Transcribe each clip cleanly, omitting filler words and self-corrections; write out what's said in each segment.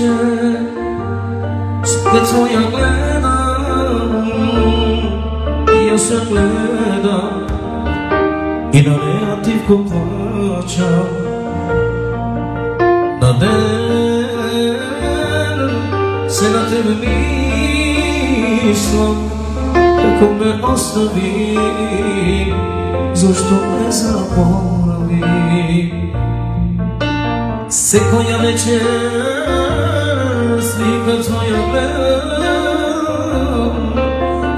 вече след твоя гледам и аз се гледам и на нея тихо плачам. На ден се на тебе мислам, ако ме остави, защо ме забрави? Всекоя вечер слика твоя гледам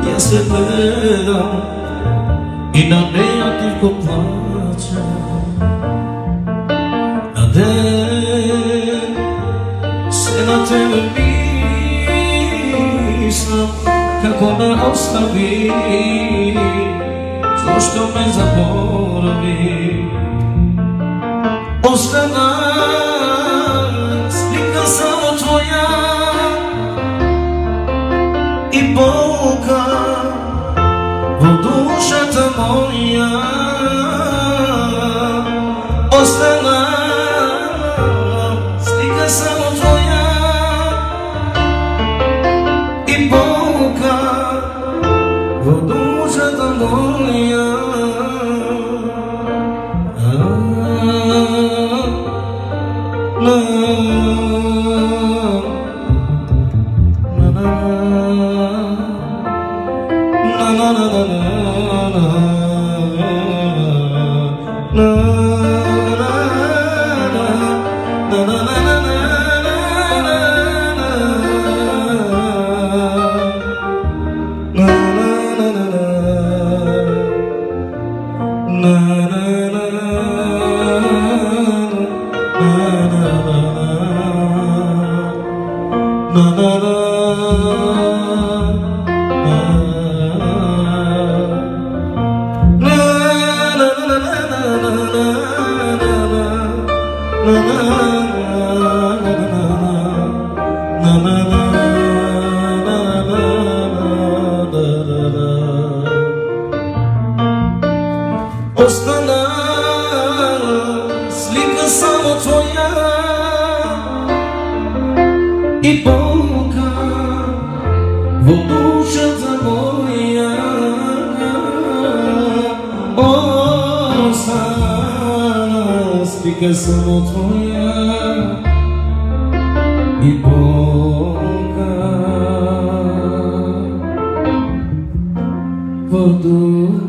и аз се гледам и на нея тихо плачам. На ден се на тебе мислам, kako me ostavi, zašto me zaboravi? Ostana slika samo tvoja i Boga u dušata moja. Ostana slika samo tvoja i Boga u dušata moja. Остана слика само твоя и Бога в душата моя. Остана слика само твоя и Бога в душата